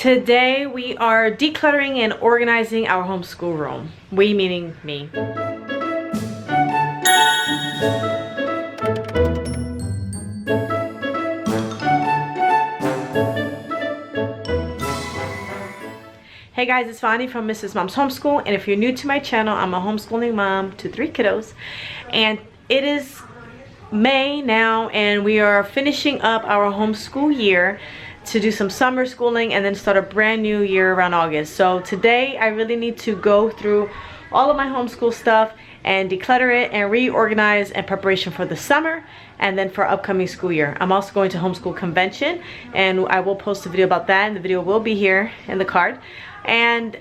Today we are decluttering and organizing our homeschool room. We meaning me. Hey guys, it's Vani from Mrs. Mom's Homeschool, and if you're new to my channel, I'm a homeschooling mom to 3 kiddos, and it is May now, and we are finishing up our homeschool year to do some summer schooling and then start a brand new year around August. So today I really need to go through all of my homeschool stuff and declutter it and reorganize in preparation for the summer and then for upcoming school year. I'm also going to homeschool convention, and I will post a video about that, and the video will be here in the card. And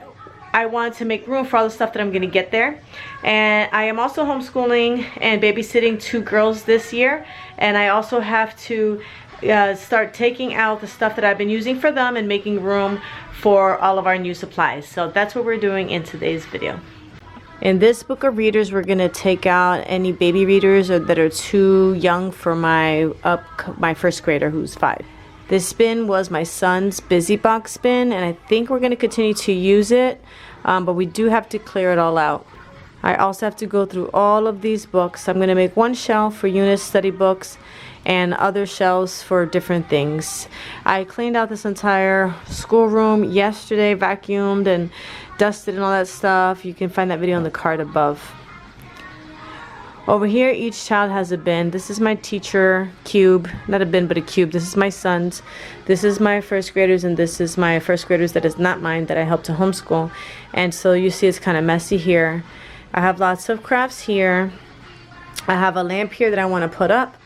I wanted to make room for all the stuff that I'm going to get there. And I am also homeschooling and babysitting 2 girls this year, and I also have to start taking out the stuff that I've been using for them and making room for all of our new supplies. So that's what we're doing in today's video. In this book of readers, we're going to take out any baby readers that are too young for my first grader who's 5. This bin was my son's busy box bin, and I think we're going to continue to use it, but we do have to clear it all out. I also have to go through all of these books. I'm going to make one shelf for Eunice study books and other shelves for different things. I cleaned out this entire schoolroom yesterday, vacuumed and dusted and all that stuff. You can find that video in the card above. Over here, each child has a bin. This is my teacher cube, not a bin but a cube. This is my son's. This is my first graders, and this is my first graders that is not mine, that I help to homeschool. And so you see it's kind of messy here. I have lots of crafts here. I have a lamp here that I want to put up.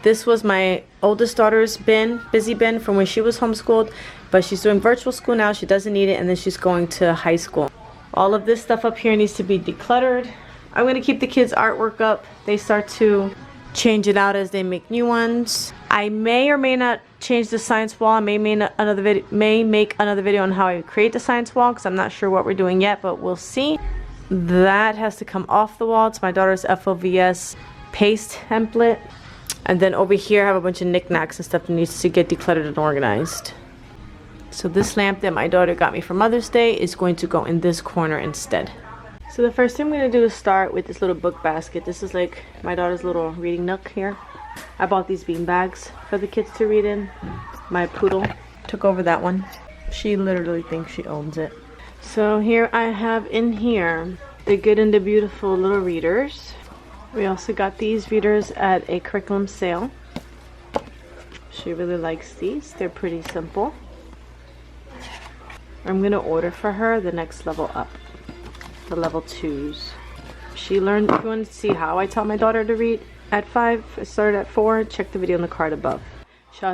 This was my oldest daughter's bin, busy bin, from when she was homeschooled, but she's doing virtual school now. She doesn't need it, and then she's going to high school. All of this stuff up here needs to be decluttered. I'm going to keep the kids' artwork up. They start to change it out as they make new ones. I may or may not change the science wall. I may make another video on how I create the science wall, because I'm not sure what we're doing yet, but we'll see. That has to come off the wall. It's my daughter's FOVS paste template. And then over here I have a bunch of knickknacks and stuff that needs to get decluttered and organized. So this lamp that my daughter got me for Mother's Day is going to go in this corner instead. So the first thing I'm going to do is start with this little book basket. This is like my daughter's little reading nook here. I bought these bean bags for the kids to read in. My poodle took over that one. She literally thinks she owns it. So here I have in here the Good and the Beautiful little readers. We also got these readers at a curriculum sale. She really likes these. They're pretty simple. I'm going to order for her the next level up. The level 2s. She learned. If you want to see how I taught my daughter to read at 5, I started at 4. Check the video in the card above. She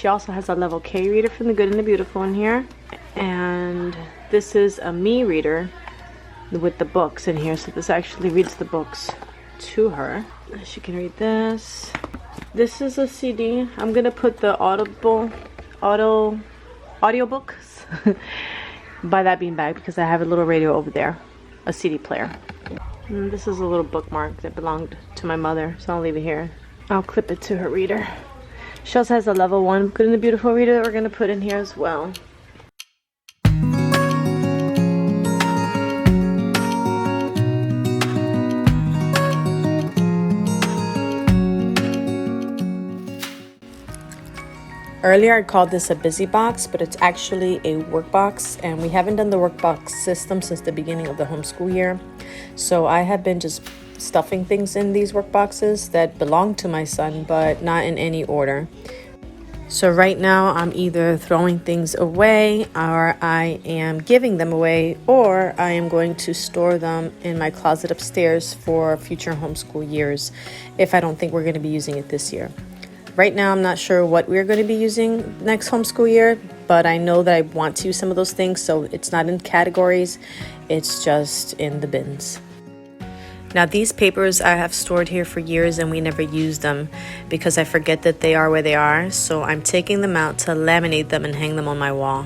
also has a level K reader from the Good and the Beautiful in here, and this is a me reader with the books in here. So this actually reads the books to her. She can read this. This is a CD. I'm gonna put the audiobooks by that beanbag because I have a little radio over there. A CD player. And this is a little bookmark that belonged to my mother, so I'll leave it here. I'll clip it to her reader. She also has a level 1 Good and the Beautiful reader that we're going to put in here as well. Earlier I called this a busy box, but it's actually a work box, and we haven't done the work box system since the beginning of the homeschool year. So I have been just stuffing things in these work boxes that belong to my son, but not in any order. So right now I'm either throwing things away, or I am giving them away, or I am going to store them in my closet upstairs for future homeschool years if I don't think we're going to be using it this year. Right now, I'm not sure what we're going to be using next homeschool year, but I know that I want to use some of those things, so it's not in categories, it's just in the bins. Now, these papers I have stored here for years and we never use them because I forget that they are where they are, so I'm taking them out to laminate them and hang them on my wall.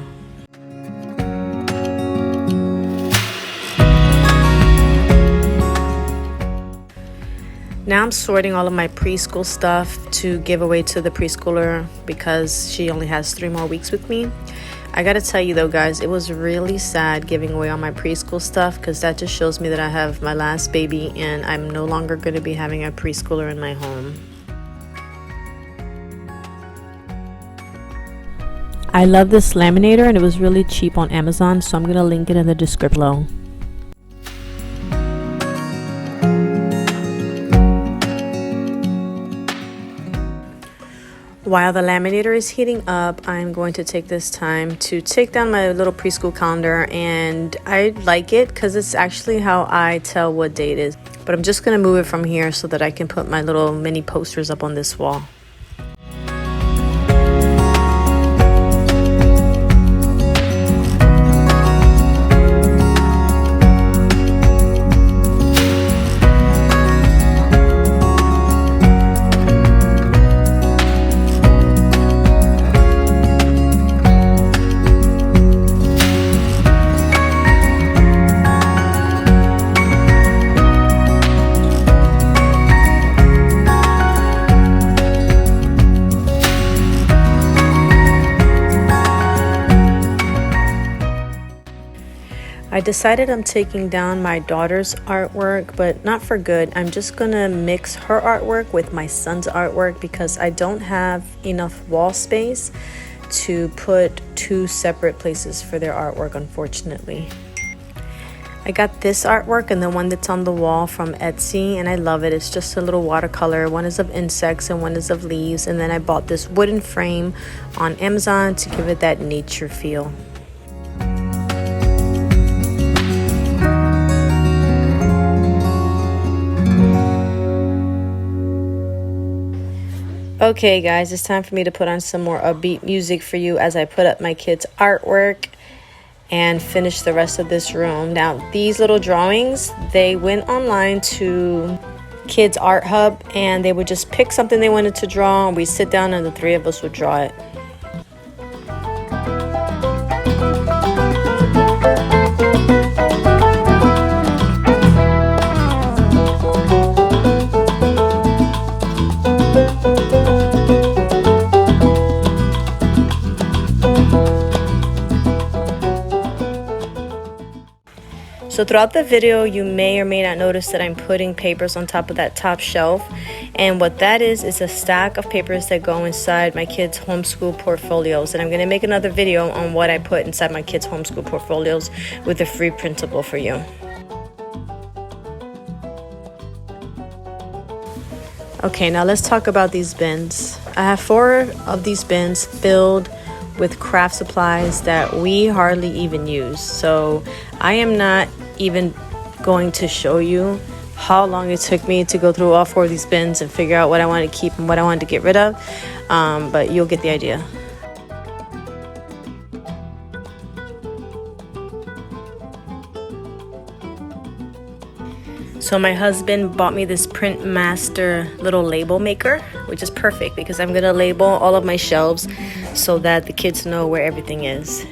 Now I'm sorting all of my preschool stuff to give away to the preschooler because she only has 3 more weeks with me. I gotta tell you though, guys, it was really sad giving away all my preschool stuff, because that just shows me that I have my last baby and I'm no longer going to be having a preschooler in my home. I love this laminator and it was really cheap on Amazon, so I'm going to link it in the description below. While the laminator is heating up, I'm going to take this time to take down my little preschool calendar, and I like it because it's actually how I tell what day it is. But I'm just going to move it from here so that I can put my little mini posters up on this wall. I decided I'm taking down my daughter's artwork, but not for good. I'm just gonna mix her artwork with my son's artwork because I don't have enough wall space to put two separate places for their artwork, unfortunately. I got this artwork and the one that's on the wall from Etsy, and I love it. It's just a little watercolor. One is of insects and one is of leaves, and then I bought this wooden frame on Amazon to give it that nature feel. Okay guys, it's time for me to put on some more upbeat music for you as I put up my kids' artwork and finish the rest of this room. Now, these little drawings, they went online to Kids Art Hub and they would just pick something they wanted to draw, and we'd sit down and the three of us would draw it. So throughout the video, you may or may not notice that I'm putting papers on top of that top shelf. And what that is a stack of papers that go inside my kids' homeschool portfolios. And I'm going to make another video on what I put inside my kids' homeschool portfolios with a free printable for you. Okay, now let's talk about these bins. I have 4 of these bins filled with craft supplies that we hardly even use. So I am not even going to show you how long it took me to go through all 4 of these bins and figure out what I wanted to keep and what I wanted to get rid of, but you'll get the idea. So my husband bought me this Print Master little label maker, which is perfect because I'm gonna label all of my shelves so that the kids know where everything is.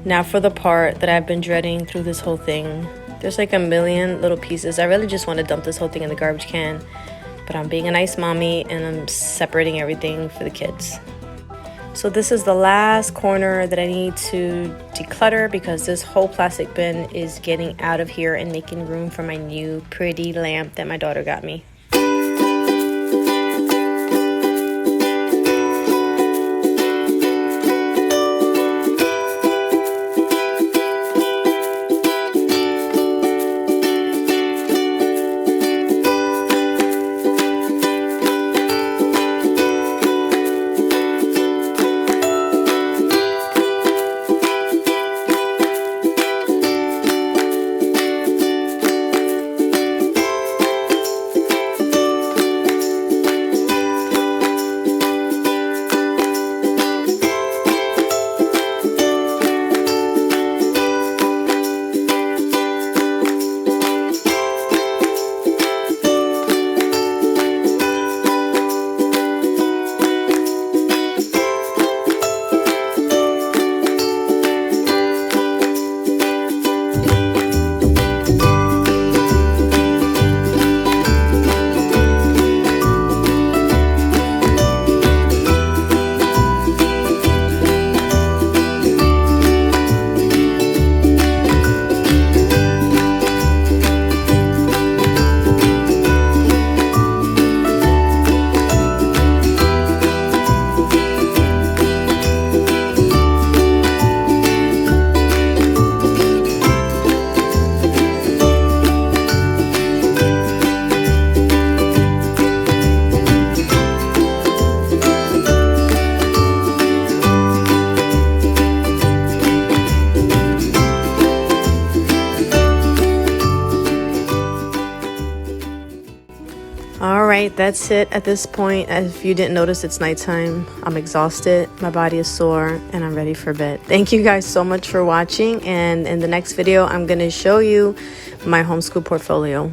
Now for the part that I've been dreading through this whole thing. There's like a million little pieces. I really just want to dump this whole thing in the garbage can, but I'm being a nice mommy and I'm separating everything for the kids. So this is the last corner that I need to declutter because this whole plastic bin is getting out of here and making room for my new pretty lamp that my daughter got me. right, that's it at this point. If you didn't notice, it's nighttime. I'm exhausted, my body is sore, and I'm ready for bed. Thank you guys so much for watching, and in the next video I'm going to show you my homeschool portfolio.